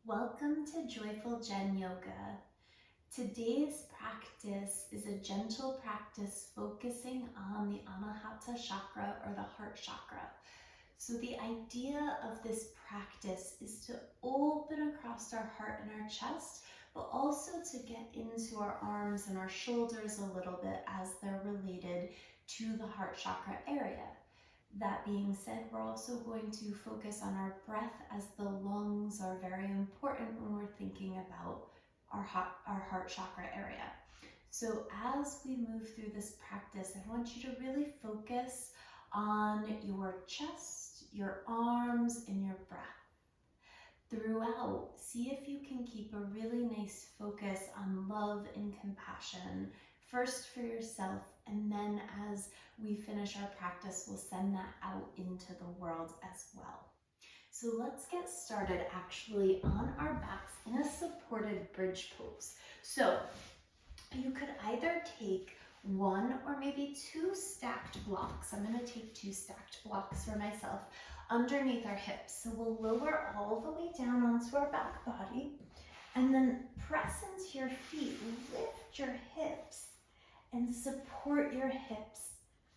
Welcome to Joyful Jen Yoga. Today's practice is a gentle practice focusing on the Anahata chakra or the heart chakra. So the idea of this practice is to open across our heart and our chest, but also to get into our arms and our shoulders a little bit as they're related to the heart chakra area. That being said, we're also going to focus on our breath as the lungs are very important when we're thinking about our heart chakra area. So as we move through this practice, I want you to really focus on your chest, your arms, and your breath. Throughout, see if you can keep a really nice focus on love and compassion, first for yourself, and then as we finish our practice, we'll send that out into the world as well. So let's get started actually on our backs in a supported bridge pose. So you could either take one or maybe two stacked blocks. I'm going to take two stacked blocks for myself underneath our hips. So we'll lower all the way down onto our back body and then press into your feet, lift your hips and support your hips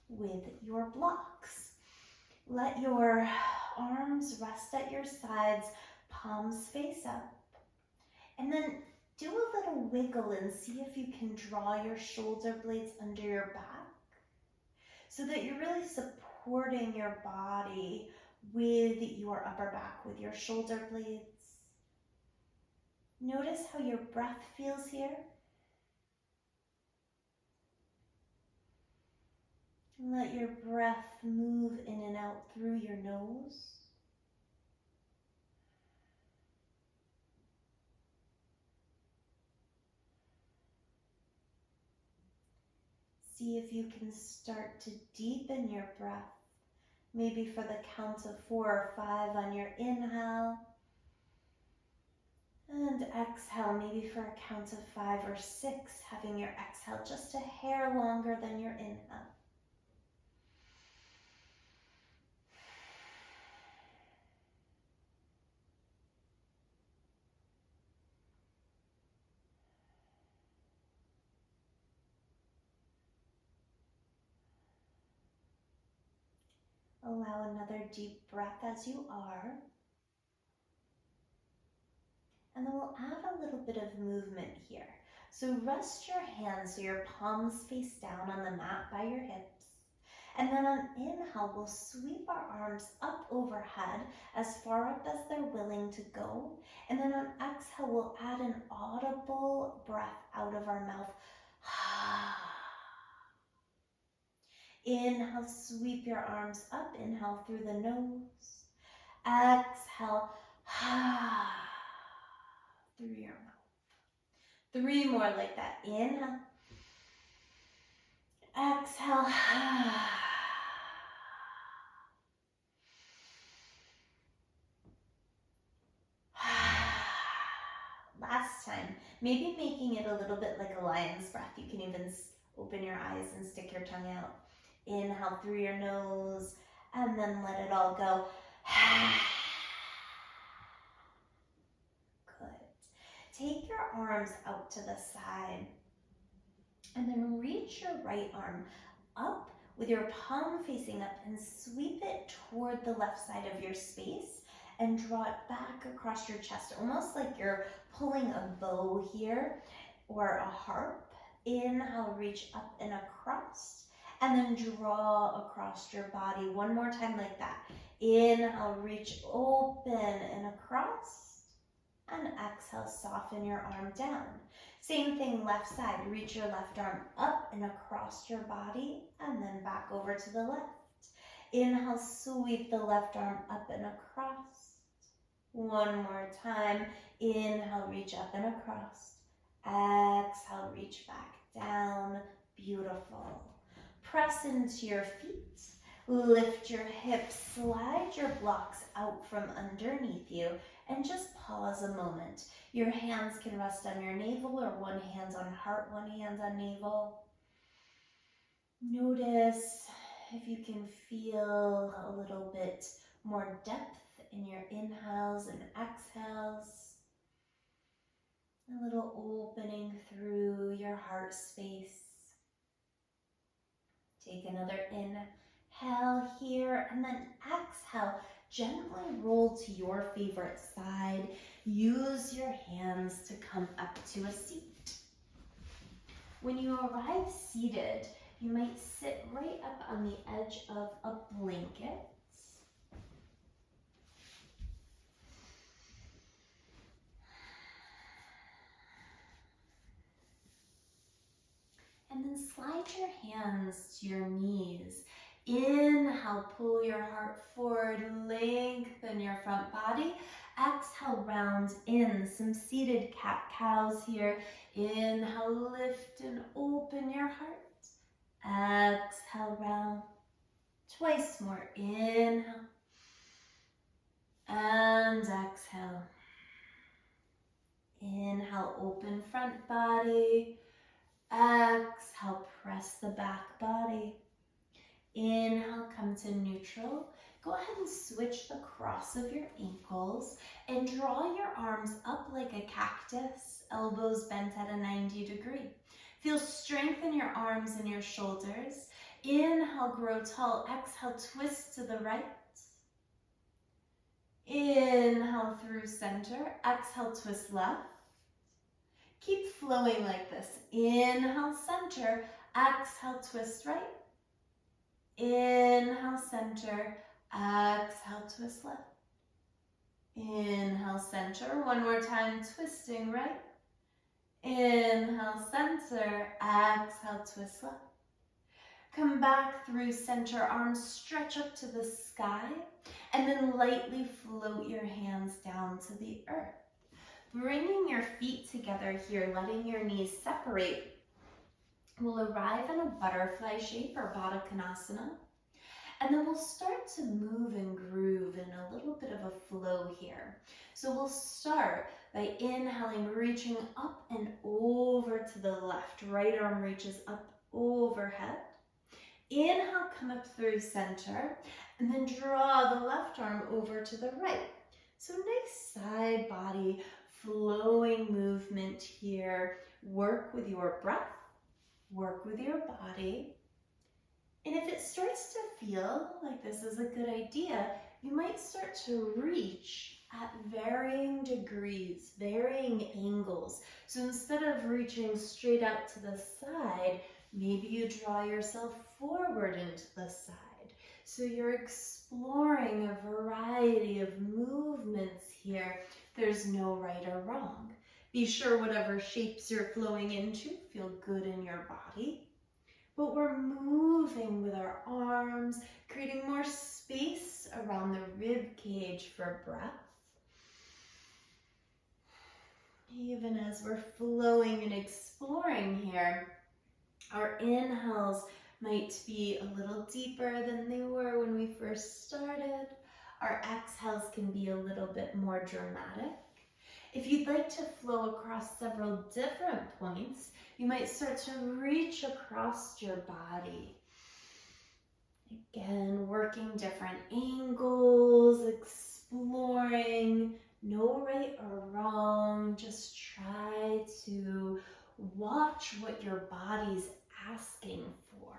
with your blocks. Let your arms rest at your sides, palms face up, and then do a little wiggle and see if you can draw your shoulder blades under your back so that you're really supporting your body with your upper back, with your shoulder blades. Notice how your breath feels here. Let your breath move in and out through your nose. See if you can start to deepen your breath, maybe for the count of 4 or 5 on your inhale. And exhale, maybe for a count of 5 or 6, having your exhale just a hair longer than your inhale. Allow another deep breath as you are. And then we'll add a little bit of movement here. So rest your hands so your palms face down on the mat by your hips. And then on inhale, we'll sweep our arms up overhead as far up as they're willing to go. And then on exhale, we'll add an audible breath out of our mouth. Inhale, sweep your arms up. Inhale through the nose. Exhale, through your mouth. 3 more like that. Inhale. Exhale. Last time, maybe making it a little bit like a lion's breath. You can even open your eyes and stick your tongue out. Inhale through your nose and then let it all go. Good. Take your arms out to the side and then reach your right arm up with your palm facing up and sweep it toward the left side of your space and draw it back across your chest, almost like you're pulling a bow here or a harp. Inhale, reach up and across, and then draw across your body. One more time like that. Inhale, reach open and across, and exhale, soften your arm down. Same thing, left side. Reach your left arm up and across your body, and then back over to the left. Inhale, sweep the left arm up and across. One more time. Inhale, reach up and across. Exhale, reach back down. Beautiful. Press into your feet. Lift your hips. Slide your blocks out from underneath you and just pause a moment. Your hands can rest on your navel or one hand on heart, one hand on navel. Notice if you can feel a little bit more depth in your inhales and exhales. A little opening through your heart space. Take another inhale here and then exhale. Gently roll to your favorite side. Use your hands to come up to a seat. When you arrive seated, you might sit right up on the edge of a blanket. And then slide your hands to your knees. Inhale, pull your heart forward, lengthen your front body. Exhale, round in, some seated cat-cows here. Inhale, lift and open your heart. Exhale, round. Twice more, inhale. And exhale. Inhale, open front body. Exhale, press the back body. Inhale, come to neutral. Go ahead and switch the cross of your ankles and draw your arms up like a cactus, elbows bent at a 90 degree. Feel strength in your arms and your shoulders. Inhale, grow tall. Exhale, twist to the right. Inhale through center. Exhale, twist left. Keep flowing like this. Inhale, center. Exhale, twist right. Inhale, center. Exhale, twist left. Inhale, center. One more time, twisting right. Inhale, center. Exhale, twist left. Come back through center, arms stretch up to the sky, and then lightly float your hands down to the earth. Bringing your feet together here, letting your knees separate, we'll arrive in a butterfly shape or Baddha Konasana. And then we'll start to move and groove in a little bit of a flow here. So we'll start by inhaling, reaching up and over to the left. Right arm reaches up overhead. Inhale, come up through center, and then draw the left arm over to the right. So nice side body flowing movement here. Work with your breath, work with your body. And if it starts to feel like this is a good idea, you might start to reach at varying degrees, varying angles. So instead of reaching straight out to the side, maybe you draw yourself forward into the side. So you're exploring a variety of movements here. There's no right or wrong. Be sure whatever shapes you're flowing into feel good in your body. But we're moving with our arms, creating more space around the rib cage for breath. Even as we're flowing and exploring here, our inhales might be a little deeper than they were when we first started. Our exhales can be a little bit more dramatic. If you'd like to flow across several different points, you might start to reach across your body. Again, working different angles, exploring, no right or wrong. Just try to watch what your body's asking for.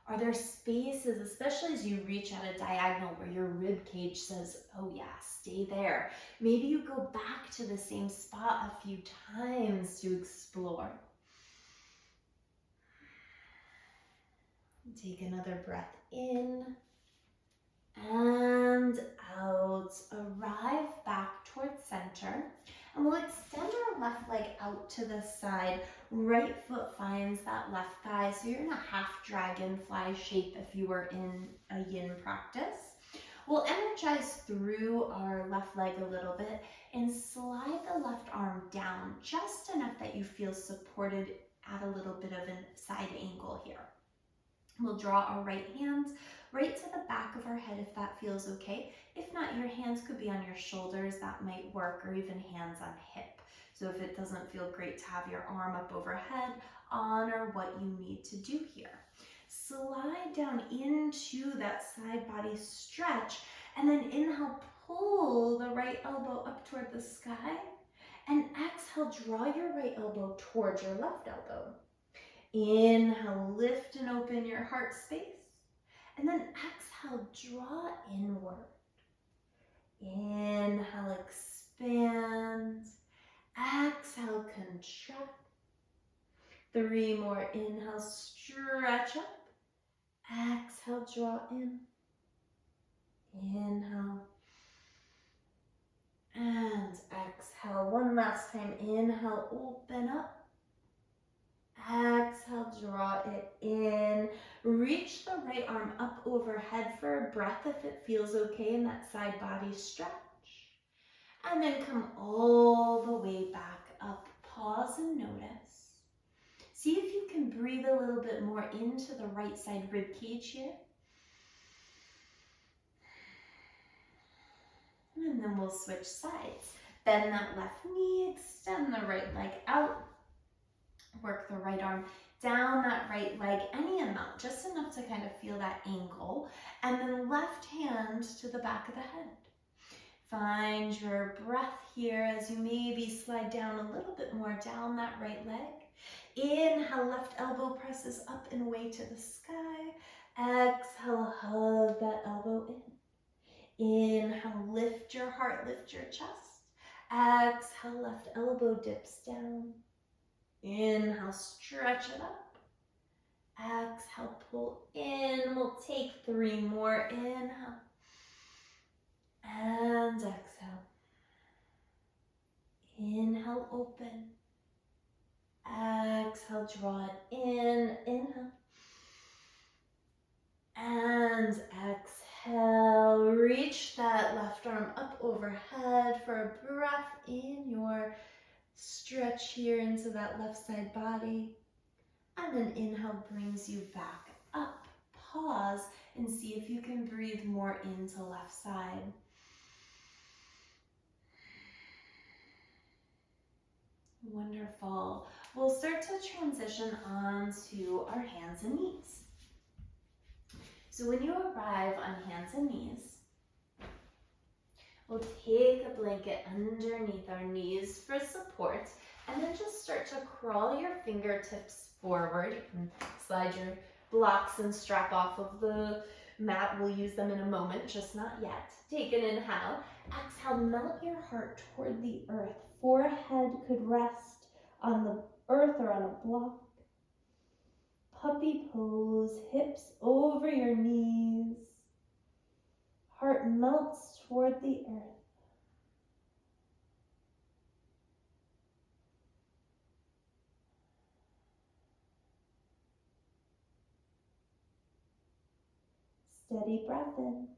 Are there spaces, especially as you reach at a diagonal where your rib cage says, oh yeah, stay there. Maybe you go back to the same spot a few times to explore. Take another breath in and out. Arrive back towards center. And we'll extend our left leg out to the side. Right foot finds that left thigh. So you're in a half dragonfly shape if you were in a yin practice. We'll energize through our left leg a little bit and slide the left arm down just enough that you feel supported at a little bit of a side angle here. We'll draw our right hand right to the back of our head if that feels okay. If not, your hands could be on your shoulders, that might work, or even hands on hip. So if it doesn't feel great to have your arm up overhead, honor what you need to do here. Slide down into that side body stretch, and then inhale, pull the right elbow up toward the sky, and exhale. exhale, draw your right elbow towards your left elbow. Inhale, lift and open your heart space. And then exhale, draw inward. Inhale, expand. Exhale, contract. 3 more. Inhale, stretch up. Exhale, draw in. Inhale. And exhale. One last time. Inhale, open up. Exhale, draw it in. Reach the right arm up overhead for a breath if it feels okay in that side body stretch. And then come all the way back up. Pause and notice. See if you can breathe a little bit more into the right side rib cage here. And then we'll switch sides. Bend that left knee, extend the right leg out. Work the right arm down that right leg, any amount, just enough to kind of feel that ankle. And then left hand to the back of the head. Find your breath here as you maybe slide down a little bit more down that right leg. Inhale, left elbow presses up and away to the sky. Exhale, hug that elbow in. Inhale, lift your heart, lift your chest. Exhale, left elbow dips down. Inhale, stretch it up. Exhale, pull in. We'll take 3 more. Inhale. And exhale. Inhale, open. Exhale, draw it in. Inhale. And exhale. Reach that left arm up overhead for a breath in your stretch here into that left side body. And then inhale brings you back up. Pause and see if you can breathe more into left side. Wonderful. We'll start to transition on to our hands and knees. So when you arrive on hands and knees, we'll take a blanket underneath our knees for support, and then just start to crawl your fingertips forward. You can slide your blocks and strap off of the mat. We'll use them in a moment, just not yet. Take an inhale. Exhale, melt your heart toward the earth. Forehead could rest on the earth or on a block. Puppy pose, hips over your knees. Heart melts toward the earth. Steady breath in.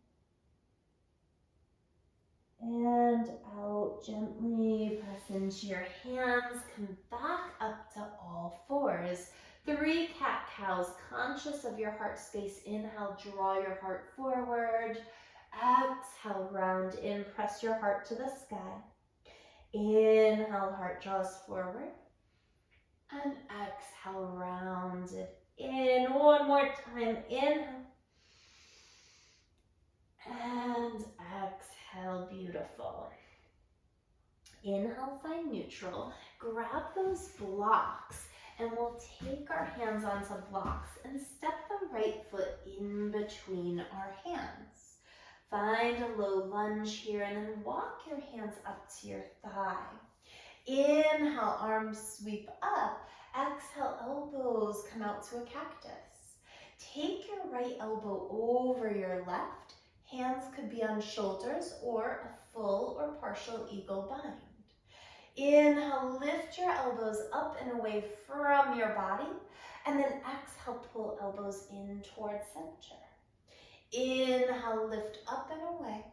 And out, gently press into your hands. Come back up to all fours. 3 cat-cows, conscious of your heart space. Inhale, draw your heart forward. Exhale, round in, press your heart to the sky. Inhale, heart draws forward. And exhale, round it in. One more time, inhale. And exhale, beautiful. Inhale, find neutral. Grab those blocks. And we'll take our hands onto blocks and step the right foot in between our hands. Find a low lunge here and then walk your hands up to your thigh. Inhale, arms sweep up. Exhale, elbows come out to a cactus. Take your right elbow over your left. Hands could be on shoulders or a full or partial eagle bind. Inhale, lift your elbows up and away from your body, and then exhale, pull elbows in towards center. Inhale, lift up and away.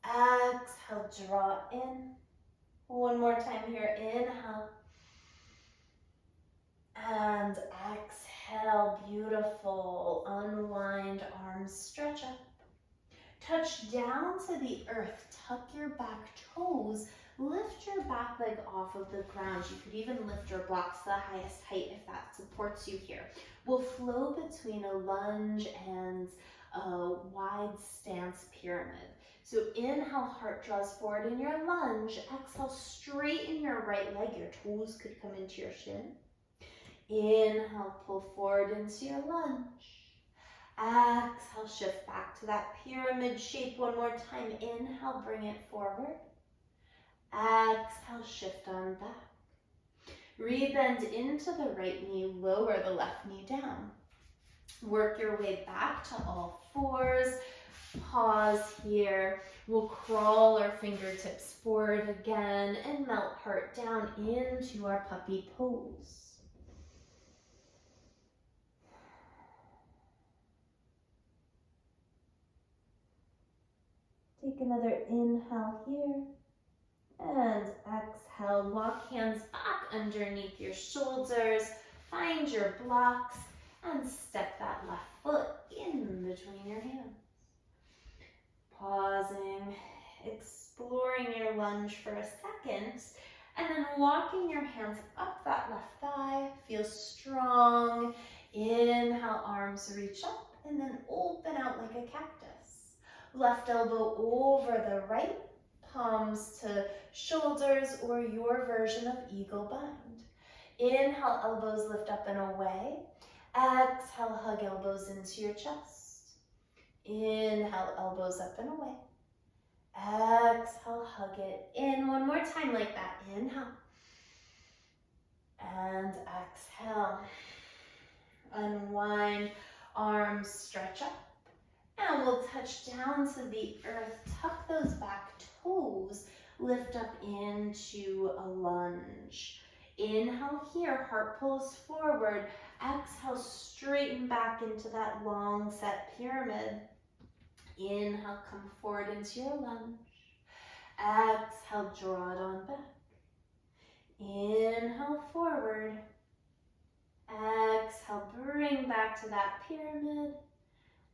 Exhale, draw in. One more time here, inhale. And exhale, beautiful. Unwind, arms stretch up. Touch down to the earth, tuck your back toes. Lift your back leg off of the ground. You could even lift your blocks to the highest height if that supports you here. We'll flow between a lunge and a wide stance pyramid. So inhale, heart draws forward in your lunge. Exhale, straighten your right leg. Your toes could come into your shin. Inhale, pull forward into your lunge. Exhale, shift back to that pyramid shape one more time. Inhale, bring it forward. Exhale, shift on back. Rebend into the right knee, lower the left knee down. Work your way back to all fours. Pause here. We'll crawl our fingertips forward again and melt heart down into our puppy pose. Take another inhale here. And exhale, walk hands back underneath your shoulders. Find your blocks and step that left foot in between your hands. Pausing, exploring your lunge for a second, and then walking your hands up that left thigh. Feel strong. Inhale, arms reach up and then open out like a cactus. Left elbow over the right, palms to shoulders or your version of eagle bind. Inhale, elbows lift up and away. Exhale, hug elbows into your chest. Inhale, elbows up and away. Exhale, hug it in. One more time like that. Inhale. And exhale. Unwind, arms stretch up. And we'll touch down to the earth. Tuck those back toes. Lift up into a lunge. Inhale here, heart pulls forward. Exhale, straighten back into that long set pyramid. Inhale, come forward into your lunge. Exhale, draw it on back. Inhale, forward. Exhale, bring back to that pyramid.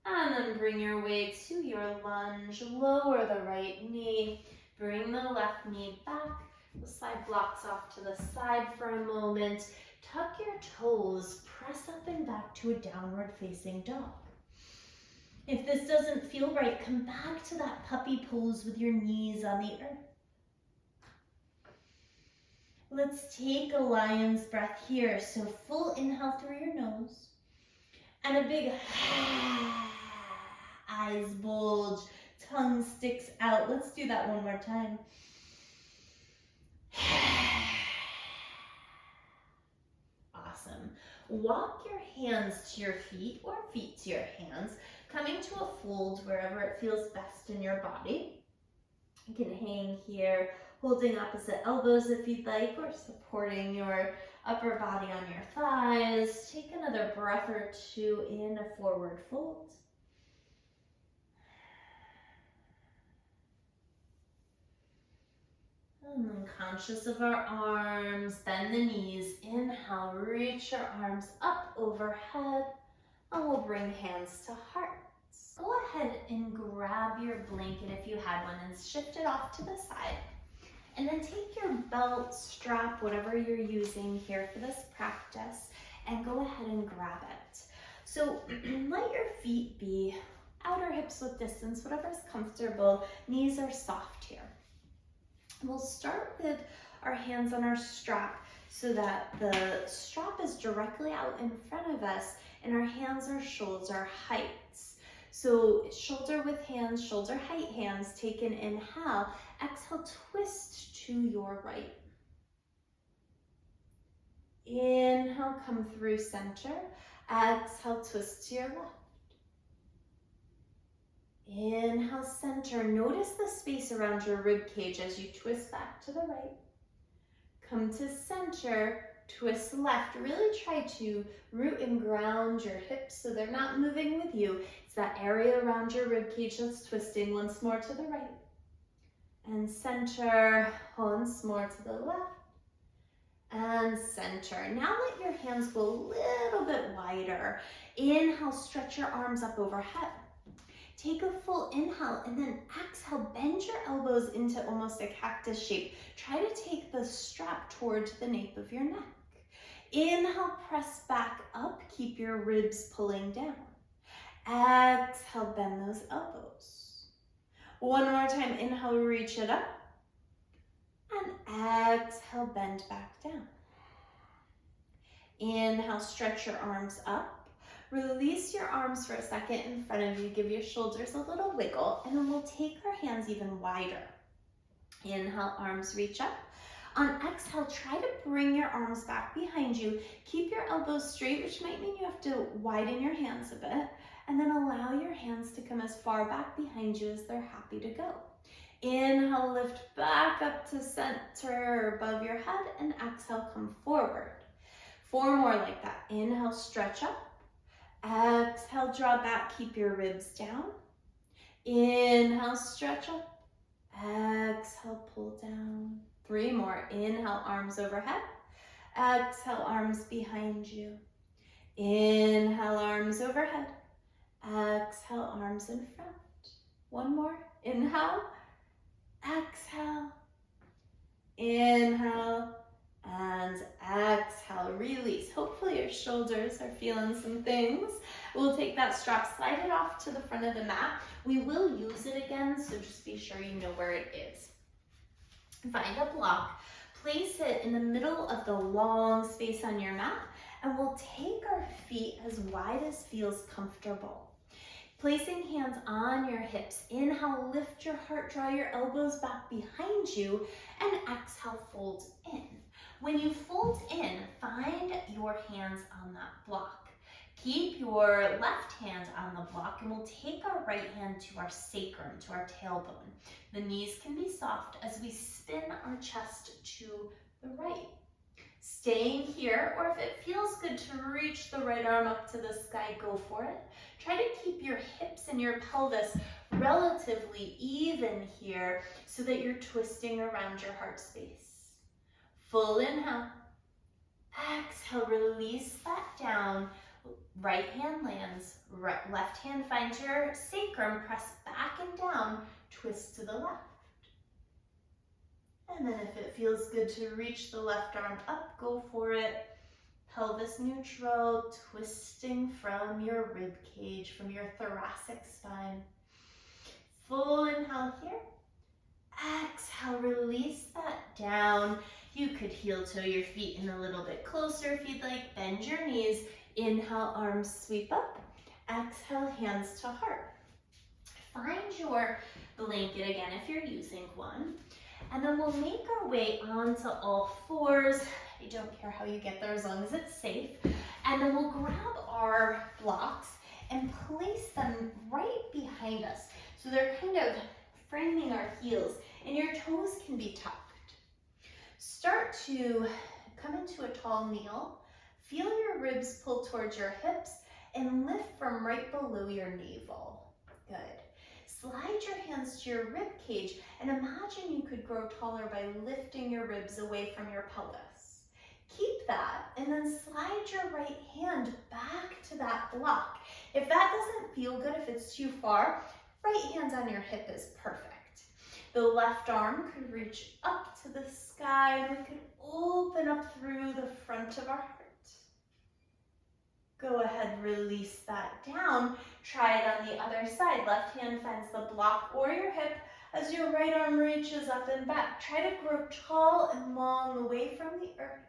And then bring your way to your lunge. Lower the right knee. Bring the left knee back. We'll slide blocks off to the side for a moment. Tuck your toes. Press up and back to a downward facing dog. If this doesn't feel right, come back to that puppy pose with your knees on the earth. Let's take a lion's breath here. So full inhale through your nose. And a big eyes bulge, tongue sticks out. Let's do that one more time. Awesome. Walk your hands to your feet or feet to your hands, coming to a fold wherever it feels best in your body. You can hang here, holding opposite elbows if you'd like, or supporting your upper body on your thighs. Take another breath or two in a forward fold. And then conscious of our arms, bend the knees. Inhale, reach your arms up overhead, and we'll bring hands to hearts. Go ahead and grab your blanket if you had one and shift it off to the side. And then take your belt, strap, whatever you're using here for this practice, and go ahead and grab it. So let your feet be outer hips width distance, whatever's comfortable. Knees are soft here. We'll start with our hands on our strap so that the strap is directly out in front of us and our hands are shoulder height. So shoulder width hands, shoulder height hands, take an inhale. Exhale, twist to your right. Inhale, come through center. Exhale, twist to your left. Inhale, center. Notice the space around your rib cage as you twist back to the right. Come to center, twist left. Really try to root and ground your hips so they're not moving with you. It's that area around your rib cage that's twisting. Once more to the right. And center, once more to the left. And center. Now let your hands go a little bit wider. Inhale, stretch your arms up overhead. Take a full inhale and then exhale, bend your elbows into almost a cactus shape. Try to take the strap towards the nape of your neck. Inhale, press back up, keep your ribs pulling down. Exhale, bend those elbows. One more time, inhale, reach it up. And exhale, bend back down. Inhale, stretch your arms up. Release your arms for a second in front of you. Give your shoulders a little wiggle, and then we'll take our hands even wider. Inhale, arms reach up. On exhale, try to bring your arms back behind you. Keep your elbows straight, which might mean you have to widen your hands a bit, and then allow your hands to come as far back behind you as they're happy to go. Inhale, lift back up to center above your head, and exhale, come forward. 4 more like that. Inhale, stretch up. Exhale, draw back, keep your ribs down. Inhale, stretch up. Exhale, pull down. 3 more. Inhale, arms overhead. Exhale, arms behind you. Inhale, arms overhead. Exhale, arms in front. 1 more. Inhale. Exhale. Inhale. And exhale, release. Hopefully your shoulders are feeling some things. We'll take that strap, slide it off to the front of the mat. We will use it again, so just be sure you know where it is. Find a block, place it in the middle of the long space on your mat, and we'll take our feet as wide as feels comfortable. Placing hands on your hips. Inhale, lift your heart, draw your elbows back behind you, and exhale, fold in. When you fold in, find your hands on that block. Keep your left hand on the block, and we'll take our right hand to our sacrum, to our tailbone. The knees can be soft as we spin our chest to the right. Staying here, or if it feels good to reach the right arm up to the sky, go for it. Try to keep your hips and your pelvis relatively even here so that you're twisting around your heart space. Full inhale. Exhale, release that down. Right hand lands, left hand finds your sacrum, press back and down, twist to the left. And then if it feels good to reach the left arm up, go for it. Pelvis neutral, twisting from your rib cage, from your thoracic spine. Full inhale here. Exhale, release that down. You could heel toe your feet in a little bit closer if you'd like. Bend your knees. Inhale, arms sweep up. Exhale, hands to heart. Find your blanket again if you're using one. And then we'll make our way onto all fours. I don't care how you get there as long as it's safe. And then we'll grab our blocks and place them right behind us. So they're kind of framing our heels, and your toes can be tucked. Start to come into a tall kneel. Feel your ribs pull towards your hips and lift from right below your navel. Good. Slide your hands to your rib cage and imagine you could grow taller by lifting your ribs away from your pelvis. Keep that and then slide your right hand back to that block. If that doesn't feel good, if it's too far, right hand on your hip is perfect. The left arm could reach up to the sky and we could open up through the front of our heart. Go ahead, release that down. Try it on the other side. Left hand finds the block or your hip as your right arm reaches up and back. Try to grow tall and long away from the earth.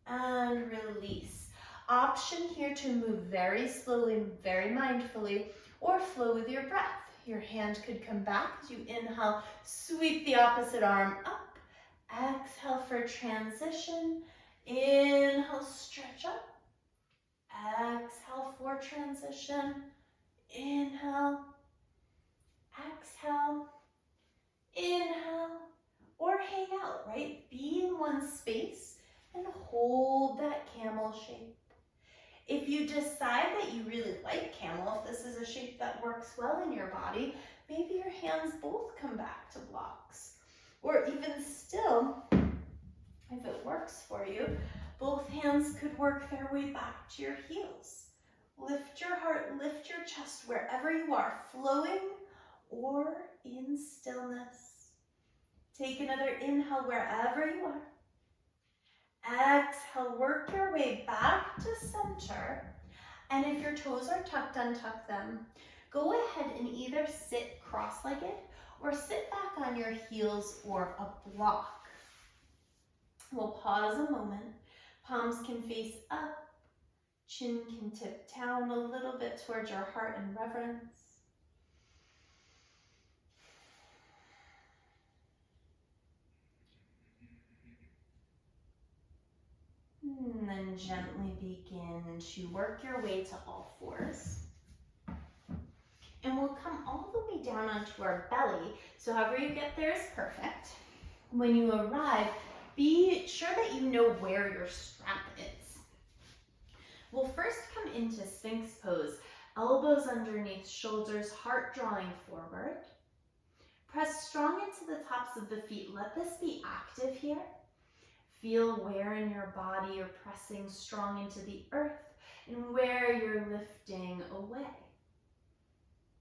And release. Option here to move very slowly, very mindfully, or flow with your breath. Your hand could come back as you inhale, sweep the opposite arm up. Exhale for transition. Inhale, stretch up. Exhale for transition. Inhale. Exhale. Inhale. Or hang out, right? Be in one space and hold that camel shape. If you decide that you really like camel, if this is a shape that works well in your body, maybe your hands both come back to blocks. Or even still, if it works for you, both hands could work their way back to your heels. Lift your heart, lift your chest wherever you are, flowing or in stillness. Take another inhale wherever you are. Exhale, work your way back to center. And if your toes are tucked, untuck them. Go ahead and either sit cross-legged or sit back on your heels or a block. We'll pause a moment. Palms can face up. Chin can tip down a little bit towards your heart in reverence. And then gently begin to work your way to all fours. And we'll come all the way down onto our belly. So however you get there is perfect. When you arrive, be sure that you know where your strap is. We'll first come into Sphinx pose. Elbows underneath shoulders, heart drawing forward. Press strong into the tops of the feet. Let this be active here. Feel where in your body you're pressing strong into the earth and where you're lifting away.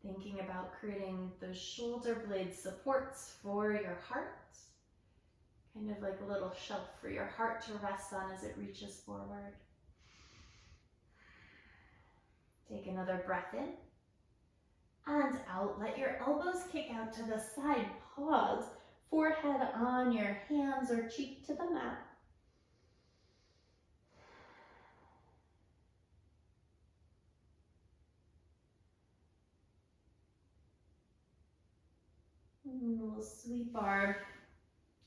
Thinking about creating those shoulder blade supports for your heart. Kind of like a little shelf for your heart to rest on as it reaches forward. Take another breath in and out. Let your elbows kick out to the side. Pause. Forehead on your hands or cheek to the mat. And we'll sweep our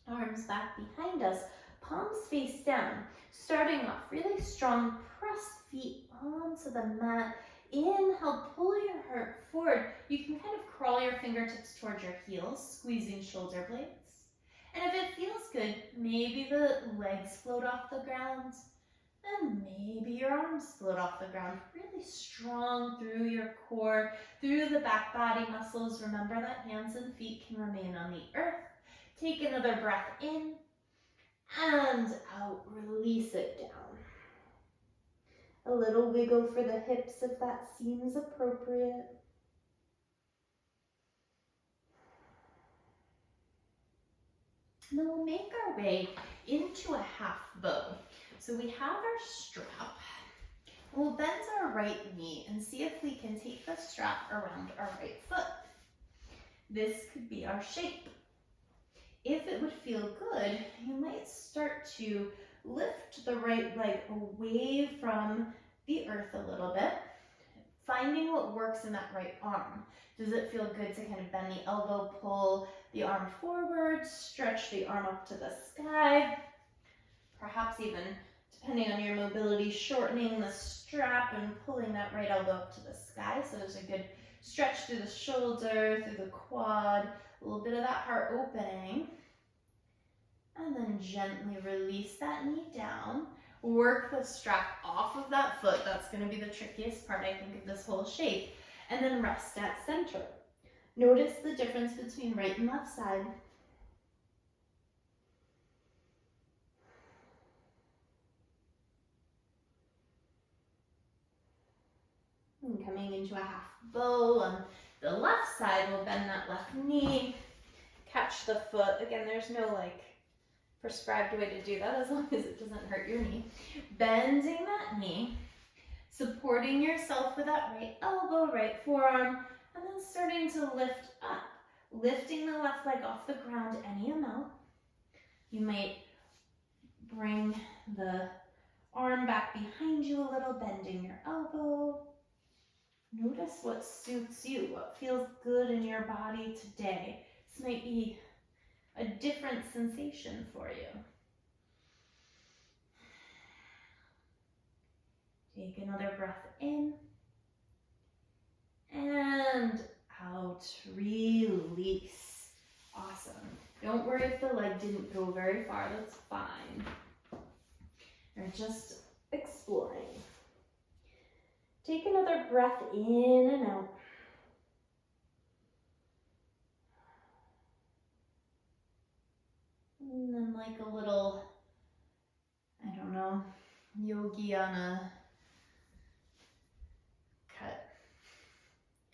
arms back behind us. Palms face down. Starting off really strong. Press feet onto the mat. Inhale, pull your heart forward. You can kind of crawl your fingertips towards your heels, squeezing shoulder blades. And if it feels good, maybe the legs float off the ground, and maybe your arms float off the ground. Really strong through your core, through the back body muscles. Remember that hands and feet can remain on the earth. Take another breath in and out. Release it down. A little wiggle for the hips if that seems appropriate. And then we'll make our way into a half bow. So we have our strap. We'll bend our right knee and see if we can take the strap around our right foot. This could be our shape. If it would feel good, you might start to lift the right leg away from the earth a little bit, finding what works in that right arm. Does it feel good to kind of bend the elbow, pull the arm forward, stretch the arm up to the sky, perhaps even, depending on your mobility, shortening the strap and pulling that right elbow up to the sky. So there's a good stretch through the shoulder, through the quad, a little bit of that heart opening. And then gently release that knee down. Work the strap off of that foot. That's going to be the trickiest part, I think, of this whole shape. And then rest at center. Notice the difference between right and left side. And coming into a half bow on the left side, we'll bend that left knee, catch the foot. Again, there's no prescribed way to do that as long as it doesn't hurt your knee. Bending that knee, supporting yourself with that right elbow, right forearm, and then starting to lift up, lifting the left leg off the ground any amount. You might bring the arm back behind you a little, bending your elbow. Notice what suits you, what feels good in your body today. This might be a different sensation for you. Take another breath in and out. Release. Awesome. Don't worry if the leg didn't go very far, that's fine. You're just exploring. Take another breath in and out. And then like a little, I don't know, yogi on a cut.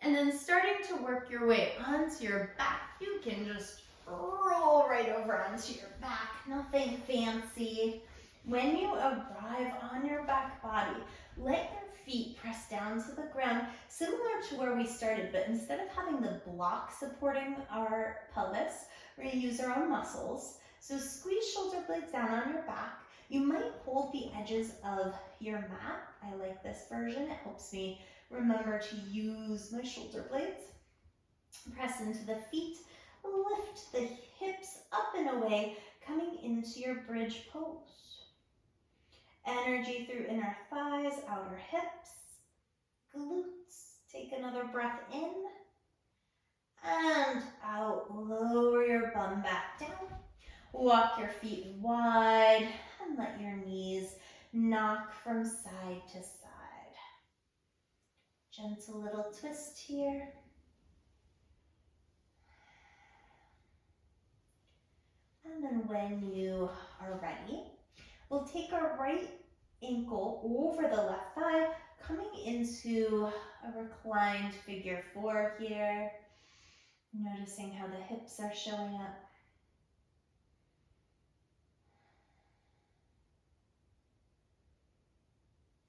And then starting to work your way onto your back. You can just roll right over onto your back, nothing fancy. When you arrive on your back body, Let your feet press down to the ground, similar to where we started, but instead of having the block supporting our pelvis, we're going to use our own muscles. So squeeze shoulder blades down on your back. You might hold the edges of your mat. I like this version. It helps me remember to use my shoulder blades. Press into the feet. Lift the hips up and away, coming into your bridge pose. Energy through inner thighs, outer hips, glutes. Take another breath in and out. Lower your bum back down. Walk your feet wide and let your knees knock from side to side. Gentle little twist here. And then when you are ready, we'll take our right ankle over the left thigh, coming into a reclined figure four here. Noticing how the hips are showing up.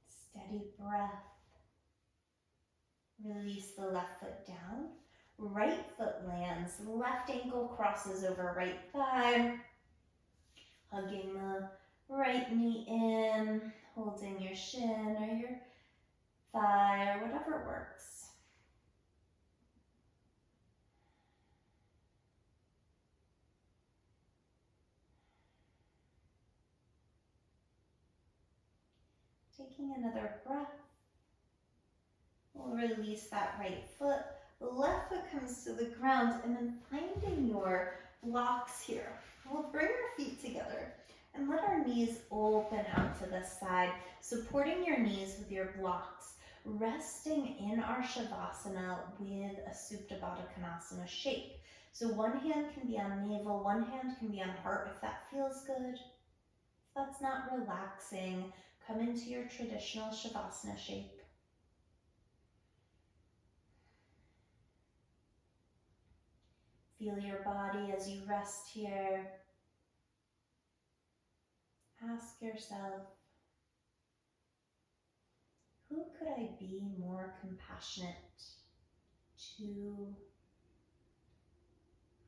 Steady breath. Release the left foot down. Right foot lands. Left ankle crosses over right thigh. Hugging the right knee in. Holding your shin or your thigh or whatever works. Taking another breath. We'll release that right foot. The left foot comes to the ground, and then finding your blocks here. We'll bring our feet together and let our knees open out to the side, supporting your knees with your blocks, resting in our Shavasana with a Supta Baddha Konasana shape. So one hand can be on navel, one hand can be on heart if that feels good. If that's not relaxing, come into your traditional Shavasana shape. Feel your body as you rest here. Ask yourself, who could I be more compassionate to?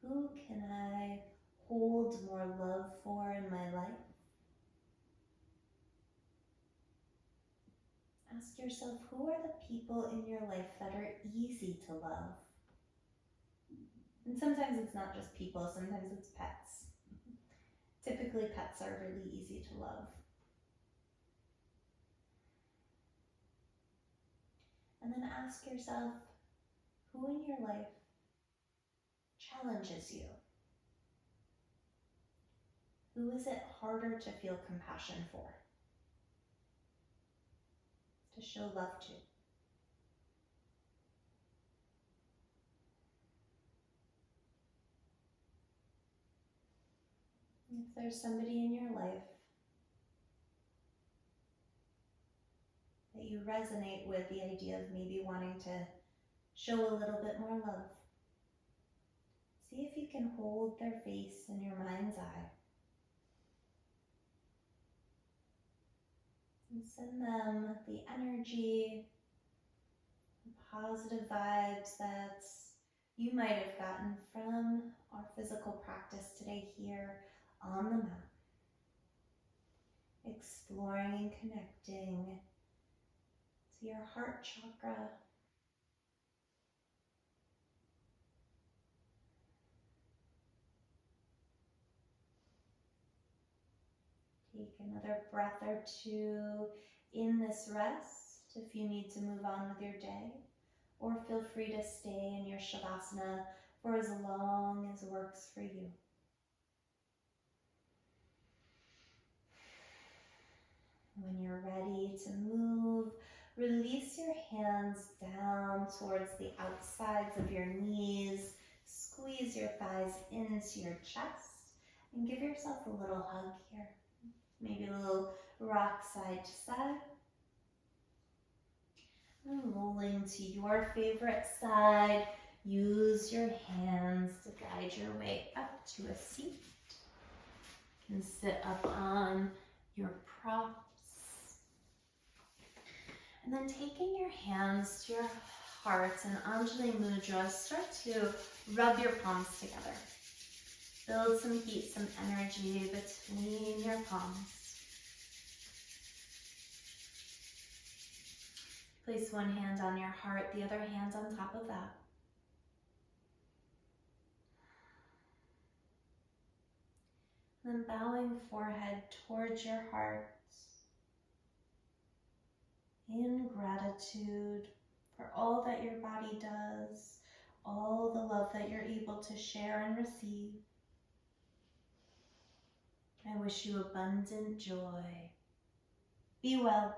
Who can I hold more love for in my life? Ask yourself, who are the people in your life that are easy to love? And sometimes it's not just people, sometimes it's pets. Typically, pets are really easy to love. And then ask yourself, who in your life challenges you? Who is it harder to feel compassion for? To show love to? If there's somebody in your life that you resonate with the idea of maybe wanting to show a little bit more love, see if you can hold their face in your mind's eye and send them the energy, the positive vibes that you might have gotten from our physical practice today here on the mat. Exploring and connecting to your heart chakra. Take another breath or two in this rest if you need to move on with your day, or feel free to stay in your Shavasana for as long as works for you. When you're ready to move, release your hands down towards the outsides of your knees. Squeeze your thighs into your chest and give yourself a little hug here. Maybe a little rock side to side. And rolling to your favorite side. Use your hands to guide your way up to a seat. You can sit up on your props. And then taking your hands to your heart and Anjali Mudra, start to rub your palms together. Build some heat, some energy between your palms. Place one hand on your heart, the other hand on top of that. Then bowing forehead towards your heart in gratitude for all that your body does, all the love that you're able to share and receive. I wish you abundant joy. Be well.